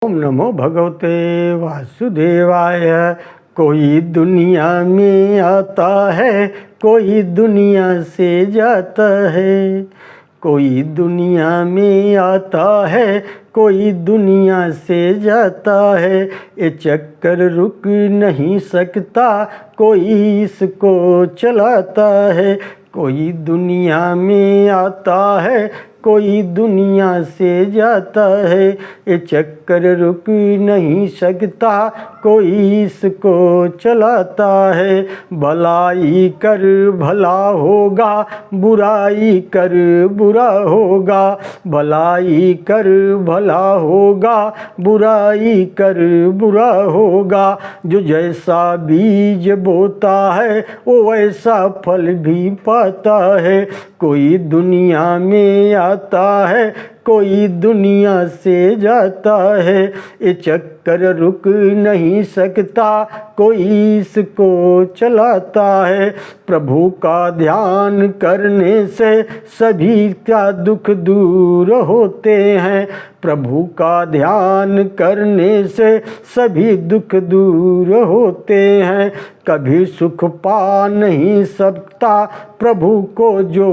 ओम नमो भगवते वासुदेवाय। कोई दुनिया में आता है, कोई दुनिया से जाता है। कोई दुनिया में आता है, कोई दुनिया से जाता है। ये चक्कर रुक नहीं सकता, कोई इसको चलाता है। कोई दुनिया में आता है, कोई दुनिया से जाता है। ये चक्कर रुक नहीं सकता, कोई इसको चलाता है। भलाई कर भला होगा, बुराई कर बुरा होगा। भलाई कर भला होगा, बुराई कर बुरा होगा। जो जैसा बीज बोता है, वो वैसा फल भी पाता है। कोई दुनिया में आता है, कोई दुनिया से जाता है। ये चक्कर रुक नहीं सकता, कोई इसको चलाता है। प्रभु का ध्यान करने से सभी का दुख दूर होते हैं। प्रभु का ध्यान करने से सभी दुख दूर होते हैं। कभी सुख पा नहीं सकता प्रभु को जो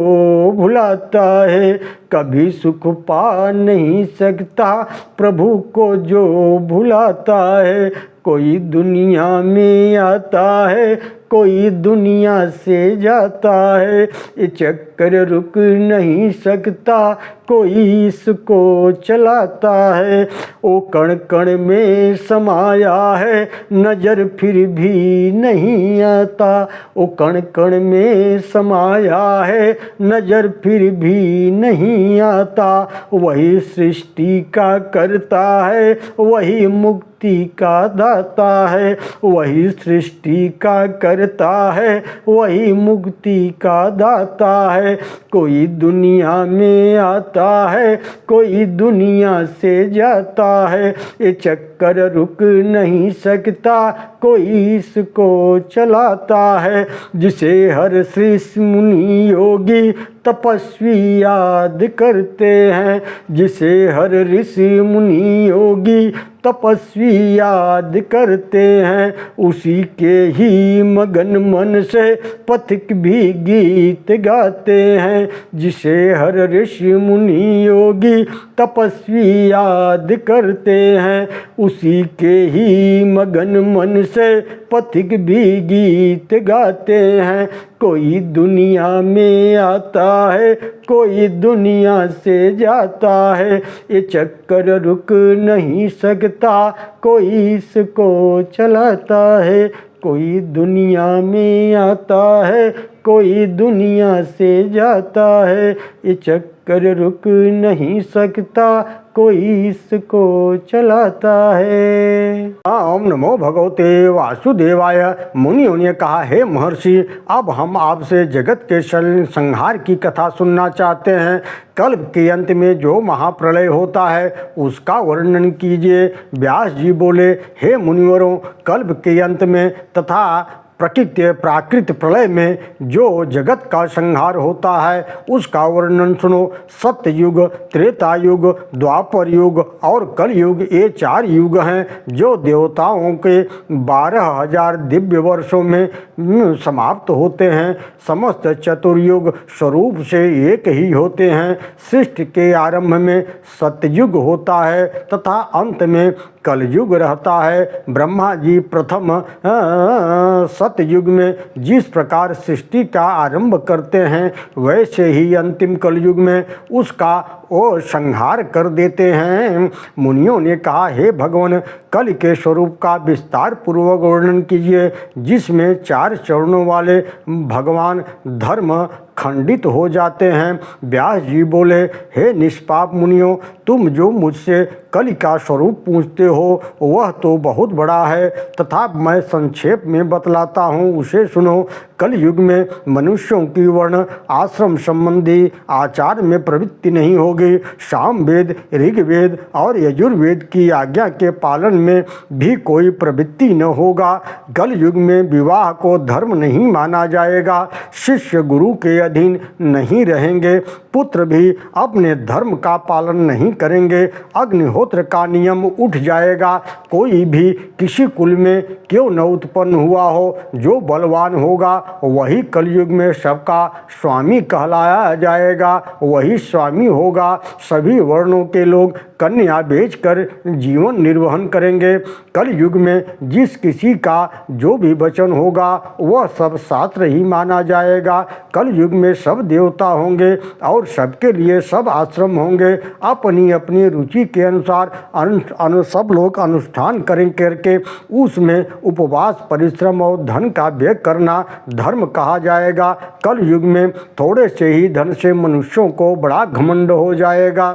भुलाता है। कभी सुख पा नहीं सकता प्रभु को जो भुलाता है। कोई दुनिया में आता है, कोई दुनिया से जाता है। ये चक्कर रुक नहीं सकता, कोई इसको चलाता है। वो कण कण में समाया है, नजर फिर भी नहीं आता। वो कण कण में समाया है, नजर फिर भी नहीं आता। वही सृष्टि का करता है, वही मुक्ति का दाता है। वही सृष्टि का करता है, वही मुक्ति का दाता है। कोई दुनिया में आता है, कोई दुनिया से जाता है। ये चक्कर रुक नहीं सकता, कोई इसको चलाता है। जिसे हर ऋषि मुनि योगी तपस्वी याद करते हैं। जिसे हर ऋषि मुनि योगी तपस्वी याद करते हैं। उसी के ही मगन मन से पथिक भी गीत गाते हैं। जिसे हर ऋषि मुनि योगी तपस्वी याद करते हैं। उसी के ही मगन मन से पथिक भी गीत गाते हैं। कोई दुनिया में आता है, कोई दुनिया से जाता है। ये चक्कर रुक नहीं सकता, कोई इसको चलाता है। कोई दुनिया में आता है, कोई दुनिया से जाता है। ये चक्कर रुक नहीं सकता, कोई इसको चलाता है। ओम नमो भगवते वासुदेवाय। मुनियों ने कहा, हे महर्षि, अब हम आपसे जगत के संहार की कथा सुनना चाहते हैं। कल्प के अंत में जो महाप्रलय होता है उसका वर्णन कीजिए। व्यास जी बोले, हे मुनिवरों, कल्प के अंत में तथा प्राकृत प्रलय में जो जगत का संहार होता है उसका वर्णन सुनो। सत्य युग, त्रेता युग, द्वापर युग और कल युग, ये 4 युग हैं जो देवताओं के 12,000 दिव्य वर्षों में समाप्त होते हैं। समस्त चतुर्युग स्वरूप से एक ही होते हैं। सृष्टि के आरंभ में सतयुग होता है तथा अंत में कलयुग रहता है। ब्रह्मा जी प्रथम सतयुग में जिस प्रकार सृष्टि का आरंभ करते हैं वैसे ही अंतिम कलयुग में उसका वो संहार कर देते हैं। मुनियों ने कहा, हे भगवान, कल के स्वरूप का विस्तार पूर्वक वर्णन कीजिए, जिसमें 4 चरणों वाले भगवान धर्म खंडित हो जाते हैं। व्यास जी बोले, हे निष्पाप मुनियों, तुम जो मुझसे कलि का स्वरूप पूछते हो वह तो बहुत बड़ा है, तथा मैं संक्षेप में बतलाता हूँ, उसे सुनो। कल युग में मनुष्यों की वर्ण आश्रम संबंधी आचार में प्रवृत्ति नहीं होगी। सामवेद, ऋग्वेद और यजुर्वेद की आज्ञा के पालन में भी कोई प्रवृत्ति न होगा। कल युग में विवाह को धर्म नहीं माना जाएगा। शिष्य गुरु के अधीन नहीं रहेंगे। पुत्र भी अपने धर्म का पालन नहीं करेंगे। अग्निहोत्र का नियम उठ जाएगा। कोई भी किसी कुल में क्यों न उत्पन्न हुआ हो, जो बलवान होगा वही कलयुग में सबका स्वामी कहलाया जाएगा, वही स्वामी होगा। सभी वर्णों के लोग कन्या बेचकर जीवन निर्वहन करेंगे। कलयुग में जिस किसी का जो भी वचन होगा वह सब शास्त्र ही माना जाएगा। कलयुग में सब देवता होंगे और सबके लिए सब आश्रम होंगे। अपनी अपनी रुचि के अनुसार सब लोग अनुष्ठान करें करके उसमें उपवास, परिश्रम और धन का व्यय करना धर्म कहा जाएगा। कलयुग में थोड़े से ही धन से मनुष्यों को बड़ा घमंड हो जाएगा।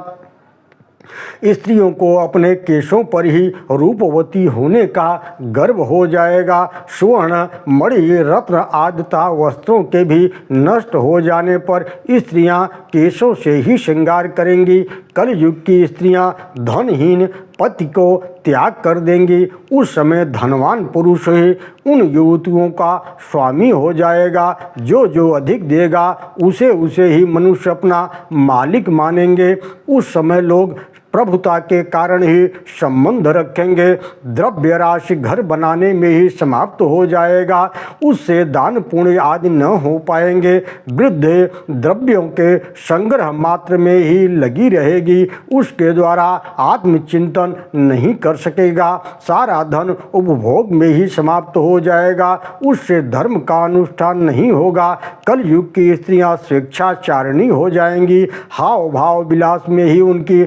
स्त्रियों को अपने केशों पर ही रूपवती होने का गर्व हो जाएगा। स्वर्ण, मणि, रत्न आदिता वस्त्रों के भी नष्ट हो जाने पर स्त्रियां केशों से ही श्रृंगार करेंगी। कलयुग की स्त्रियां धनहीन पति को त्याग कर देंगी। उस समय धनवान पुरुष ही उन युवतियों का स्वामी हो जाएगा। जो जो अधिक देगा उसे उसे ही मनुष्य अपना मालिक मानेंगे। उस समय लोग प्रभुता के कारण ही संबंध रखेंगे। द्रव्य राशि घर बनाने में ही समाप्त हो जाएगा। उससे दान पुण्य आदि न हो पाएंगे। वृद्ध द्रव्यों के संग्रह मात्र में ही लगी रहेगी। उसके द्वारा आत्मचिंतन नहीं कर सकेगा। सारा धन उपभोग में ही समाप्त हो जाएगा। उससे धर्म का अनुष्ठान नहीं होगा। कलयुग की स्त्रियां स्वेच्छाचारिणी हो जाएंगी। हाव भाव विलास में ही उनकी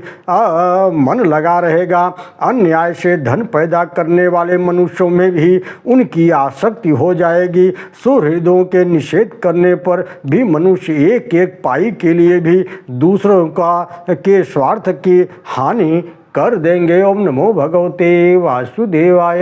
मन लगा रहेगा। अन्याय से धन पैदा करने वाले मनुष्यों में भी उनकी आसक्ति हो जाएगी। सुहृदों के निषेध करने पर भी मनुष्य एक एक पाई के लिए भी दूसरों के स्वार्थ की हानि कर देंगे। ओम नमो भगवते वासुदेवाय।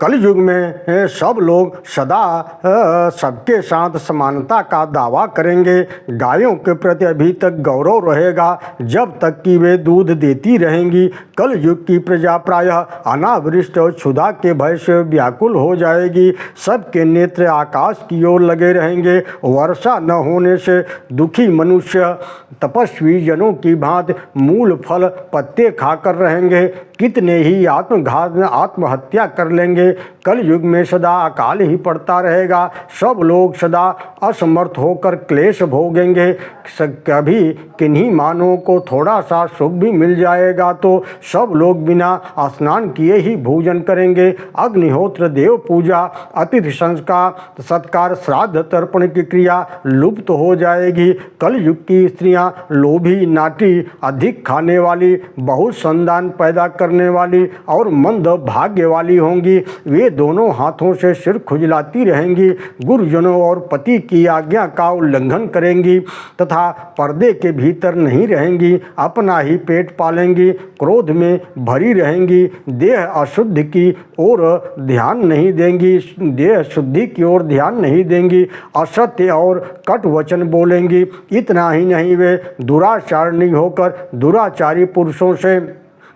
कलयुग में सब लोग सदा सबके साथ समानता का दावा करेंगे। गायों के प्रति अभी तक गौरव रहेगा जब तक कि वे दूध देती रहेंगी। कलयुग की प्रजा प्रायः अनावृष्ट और क्षुधा के भय से व्याकुल हो जाएगी। सबके नेत्र आकाश की ओर लगे रहेंगे। वर्षा न होने से दुखी मनुष्य तपस्वी जनों की भांति मूल फल पत्ते खाकर रहेंगे। कितने ही आत्महत्या कर लेंगे। कलयुग में सदा अकाल ही पड़ता रहेगा। सब लोग सदा असमर्थ होकर क्लेश भोगेंगे। कभी किन्हीं मानवों को थोड़ा सा सुख भी मिल जाएगा तो सब लोग बिना स्नान किए ही भोजन करेंगे। अग्निहोत्र, देव पूजा, अतिथि संस्कार, सत्कार, श्राद्ध तर्पण की क्रिया लुप्त हो जाएगी। कलयुग की स्त्रियां लोभी, नाटी, अधिक खाने वाली, बहुत संतान पैदा करने वाली और मंद भाग्य वाली होंगी। वे दोनों हाथों से सिर खुजलाती रहेंगी। गुरुजनों और पति की आज्ञा का उल्लंघन करेंगी तथा पर्दे के भीतर नहीं रहेंगी। अपना ही पेट पालेंगी। क्रोध में भरी रहेंगी। देह अशुद्धि की ओर ध्यान नहीं देंगी। देह शुद्धि की ओर ध्यान नहीं देंगी। असत्य और कट वचन बोलेंगी। इतना ही नहीं, वे दुराचारणी होकर दुराचारी पुरुषों से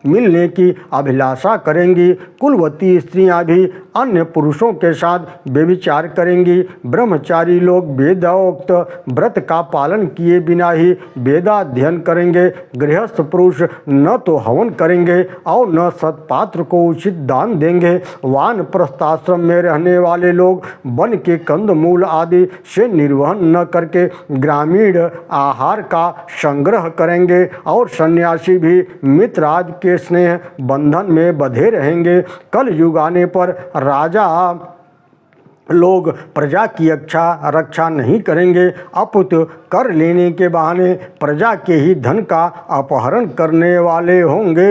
मिलने की अभिलाषा करेंगी। कुलवती स्त्रियां भी अन्य पुरुषों के साथ व्यभिचार करेंगी। ब्रह्मचारी लोग वेदोक्त व्रत का पालन किए बिना ही वेदाध्ययन करेंगे। गृहस्थ पुरुष न तो हवन करेंगे और न सत्पात्र को उचित दान देंगे। वानप्रस्थाश्रम में रहने वाले लोग वन के कंदमूल आदि से निर्वहन न करके ग्रामीण आहार का संग्रह करेंगे और सन्यासी भी मित्रादि के स्नेह बंधन में बंधे रहेंगे। कल युग आने पर राजा लोग प्रजा की रक्षा नहीं करेंगे, अपितु कर लेने के बहाने प्रजा के ही धन का अपहरण करने वाले होंगे।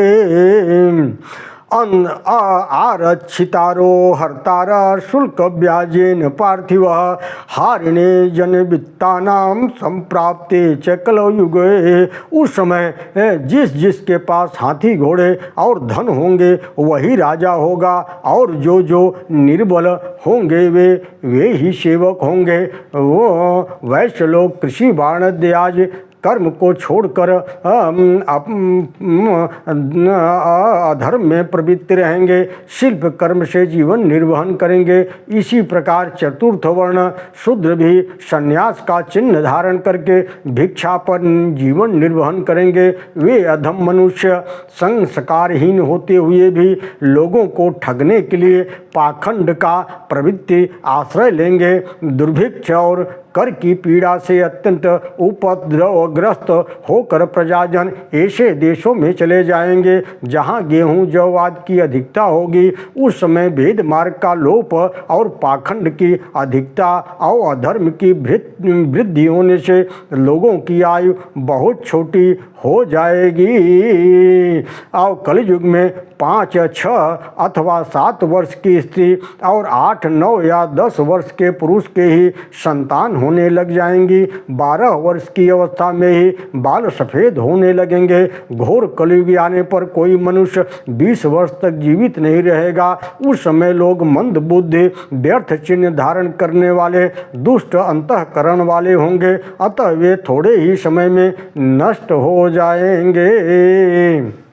आरक्षितारो हर्तारा शुल्क ब्याजेन पार्थिव हारिणे जन वित्तानाम संप्राप्ते च कलयुगे। उस समय जिसके पास हाथी घोड़े और धन होंगे वही राजा होगा और जो निर्बल होंगे वे ही सेवक होंगे। वो वैश्य लोग कृषि वाणिज्य कर्म को छोड़कर अधर्म में प्रवृत्त रहेंगे, शिल्प कर्म से जीवन निर्वहन करेंगे। इसी प्रकार चतुर्थ वर्ण शूद्र भी संन्यास का चिन्ह धारण करके भिक्षा पर जीवन निर्वहन करेंगे। वे अधम मनुष्य संस्कारहीन होते हुए भी लोगों को ठगने के लिए पाखंड का प्रवृत्ति आश्रय लेंगे। दुर्भिक्ष और कर की पीड़ा से अत्यंत उपद्रवग्रस्त होकर प्रजाजन ऐसे देशों में चले जाएंगे जहां गेहूं जौ आदि की अधिकता होगी। उस समय भेद मार्ग का लोप और पाखंड की अधिकता और अधर्म की वृद्धि होने से लोगों की आयु बहुत छोटी हो जाएगी। और कलयुग में 5, 6 अथवा 7 वर्ष की स्त्री और 8, 9 या 10 वर्ष के पुरुष के ही संतान होने लग जाएंगी। 12 वर्ष की अवस्था में ही बाल सफ़ेद होने लगेंगे। घोर कलयुग आने पर कोई मनुष्य 20 वर्ष तक जीवित नहीं रहेगा। उस समय लोग मंद बुद्धि, व्यर्थ चिन्ह धारण करने वाले, दुष्ट अंतःकरण वाले होंगे, अतः वे थोड़े ही समय में नष्ट हो जाएंगे।